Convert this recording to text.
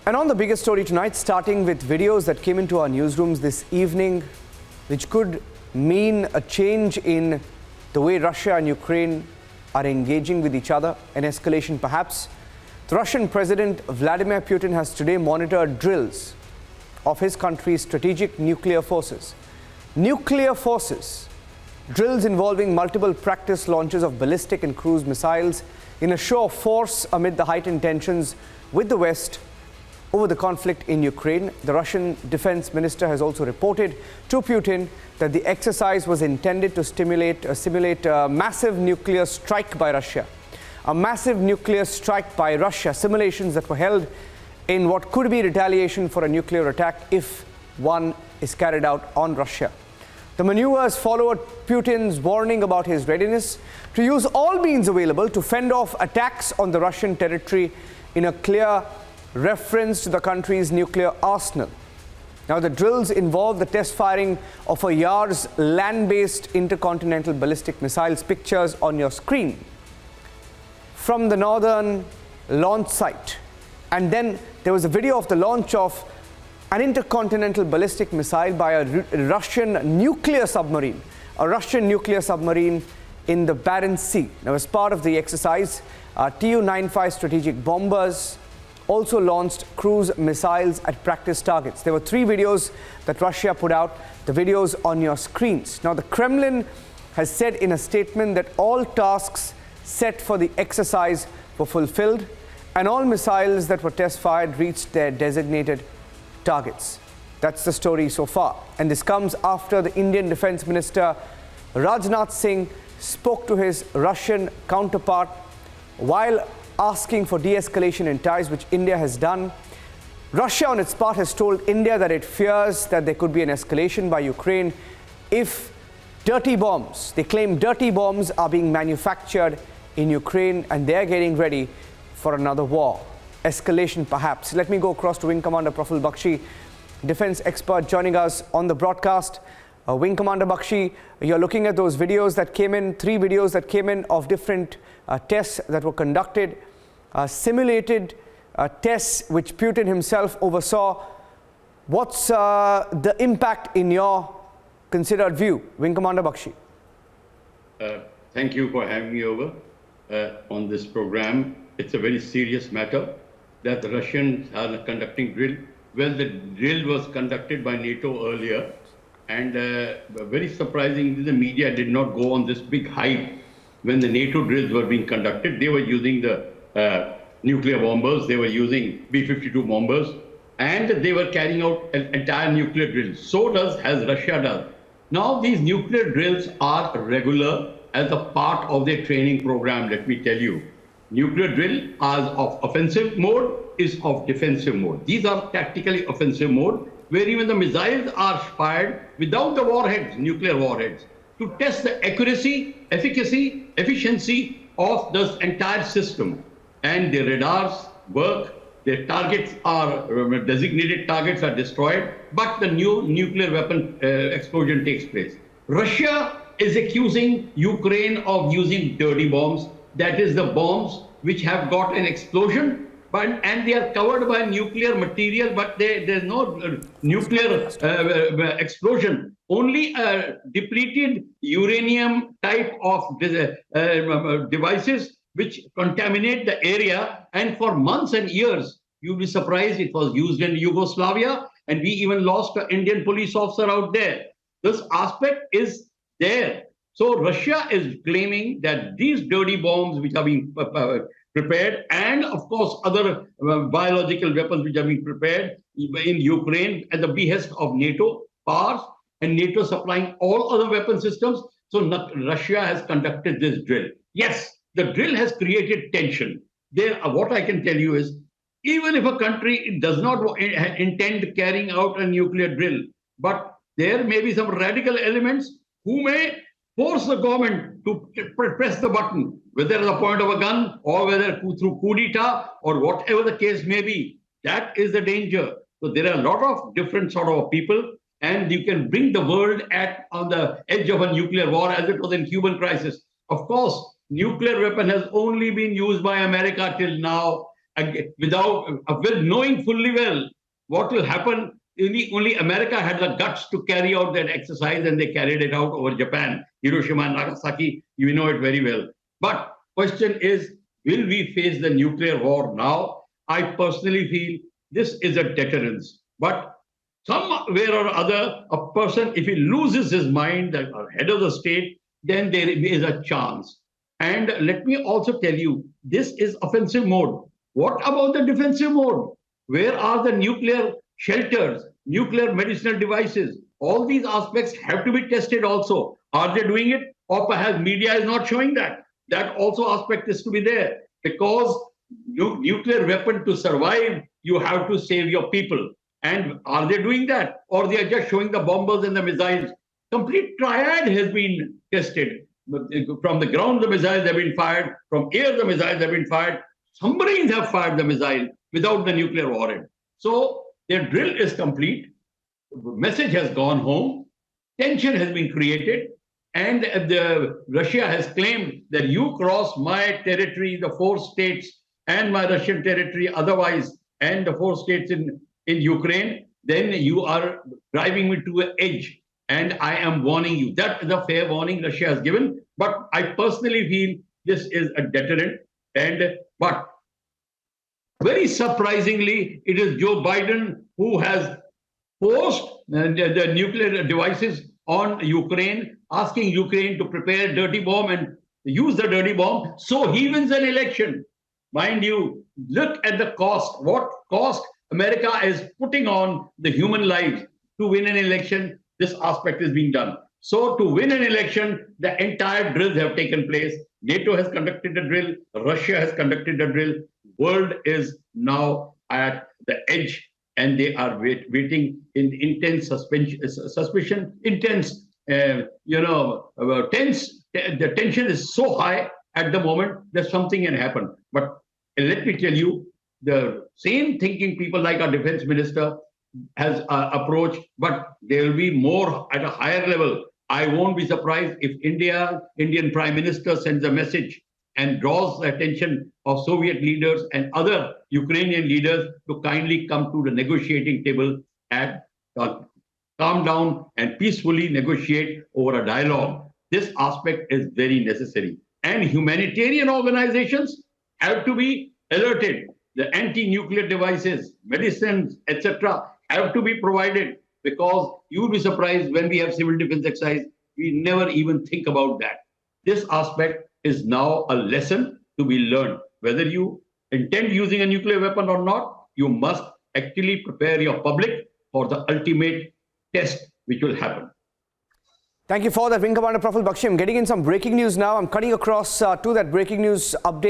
And on the biggest story tonight, starting with videos that came into our newsrooms this evening, which could mean a change in the way Russia and Ukraine are engaging with each other, an escalation perhaps. The Russian President Vladimir Putin has today monitored drills of his country's strategic nuclear forces. Nuclear forces, drills involving multiple practice launches of ballistic and cruise missiles in a show of force amid the heightened tensions with the West over the conflict in Ukraine. The Russian defense minister has also reported to Putin that the exercise was intended to simulate a massive nuclear strike by Russia. A massive nuclear strike by Russia, simulations that were held in what could be retaliation for a nuclear attack if one is carried out on Russia. The maneuvers followed Putin's warning about his readiness to use all means available to fend off attacks on the Russian territory, in a clear reference to the country's nuclear arsenal. Now, the drills involve the test firing of a Yar's land-based intercontinental ballistic missiles. Pictures on your screen from the northern launch site. And then there was a video of the launch of an intercontinental ballistic missile by a Russian nuclear submarine, in the Barents Sea. Now, as part of the exercise, Tu-95 strategic bombers also launched cruise missiles at practice targets. There were 3 videos that Russia put out, the videos on your screens. Now, the Kremlin has said in a statement that all tasks set for the exercise were fulfilled and all missiles that were test fired reached their designated targets. That's the story so far. And this comes after the Indian Defense Minister Rajnath Singh spoke to his Russian counterpart while asking for de-escalation in ties, which India has done. Russia, on its part, has told India that it fears that there could be an escalation by Ukraine if dirty bombs, they claim dirty bombs, are being manufactured in Ukraine and they're getting ready for another war. Escalation, perhaps. Let me go across to Wing Commander Praful Bakshi, defense expert, joining us on the broadcast. Wing Commander Bakshi, you're looking at those videos that came in, 3 videos that came in of different tests that were conducted, simulated tests which Putin himself oversaw. What's the impact in your considered view? Wing Commander Bakshi. Thank you for having me over on this program. It's a very serious matter that the Russians are conducting drill. Well, the drill was conducted by NATO earlier, and very surprisingly, the media did not go on this big hype when the NATO drills were being conducted. They were using the nuclear bombers, they were using B-52 bombers, and they were carrying out an entire nuclear drill. So as Russia does. Now, these nuclear drills are regular as a part of their training program, let me tell you. Nuclear drill as of offensive mode is of defensive mode. These are tactically offensive mode, where even the missiles are fired without the warheads, nuclear warheads, to test the accuracy, efficacy, efficiency of this entire system. And the radars work, their targets are, designated targets are destroyed, but the new nuclear weapon explosion takes place. Russia is accusing Ukraine of using dirty bombs. That is the bombs which have got an explosion, and they are covered by nuclear material, but there's no nuclear explosion. Only a depleted uranium type of devices which contaminate the area. And for months and years, you'll be surprised, it was used in Yugoslavia, and we even lost an Indian police officer out there. This aspect is there. So Russia is claiming that these dirty bombs which are being prepared, and of course other biological weapons which are being prepared in Ukraine at the behest of NATO powers, and NATO supplying all other weapon systems. So Russia has conducted this drill. Yes, the drill has created tension. What I can tell you is, even if a country does not intend carrying out a nuclear drill, but there may be some radical elements who may force the government to press the button, whether at the point of a gun or whether through coup d'etat or whatever the case may be. That is the danger. So there are a lot of different sort of people, and you can bring the world on the edge of a nuclear war, as it was in Cuban crisis. Of course, nuclear weapon has only been used by America till now, with knowing fully well what will happen. Only America had the guts to carry out that exercise, and they carried it out over Japan, Hiroshima and Nagasaki. You know it very well. But question is, will we face the nuclear war now? I personally feel this is a deterrence. But somewhere or other, a person, if he loses his mind, the head of the state, then there is a chance. And let me also tell you, this is offensive mode. What about the defensive mode? Where are the nuclear shelters, nuclear medicinal devices? All these aspects have to be tested also. Are they doing it? Or perhaps media is not showing that. That also aspect is to be there. Because nuclear weapon to survive, you have to save your people. And are they doing that? Or they are just showing the bombers and the missiles? Complete triad has been tested. From the ground, the missiles have been fired. From air, the missiles have been fired. Submarines have fired the missile without the nuclear warhead. So their drill is complete. The message has gone home. Tension has been created. And Russia has claimed that you cross my territory, the 4 states, and my Russian territory otherwise, and the 4 states in Ukraine, then you are driving me to an edge. And I am warning you. That is a fair warning Russia has given. But I personally feel this is a deterrent. But very surprisingly, it is Joe Biden who has forced the nuclear devices on Ukraine, asking Ukraine to prepare a dirty bomb and use the dirty bomb so he wins an election. Mind you, look at the cost. What cost America is putting on the human lives to win an election. This aspect is being done. So to win an election, the entire drills have taken place. NATO has conducted a drill. Russia has conducted a drill. World is now at the edge, and they are waiting in intense suspicion, intense, tense. The tension is so high at the moment that something can happen. But let me tell you, the same thinking people like our defense minister has approached, but there will be more at a higher level. I won't be surprised if Indian Prime Minister sends a message and draws the attention of Soviet leaders and other Ukrainian leaders to kindly come to the negotiating table and calm down and peacefully negotiate over a dialogue. This aspect is very necessary. And humanitarian organizations have to be alerted. The anti-nuclear devices, medicines, etc. have to be provided, because you will be surprised when we have civil defense exercise, we never even think about that. This aspect is now a lesson to be learned. Whether you intend using a nuclear weapon or not, you must actually prepare your public for the ultimate test which will happen. Thank you for that, Wing Commander Praful. Bakshi, I'm getting in some breaking news now. I'm cutting across to that breaking news update.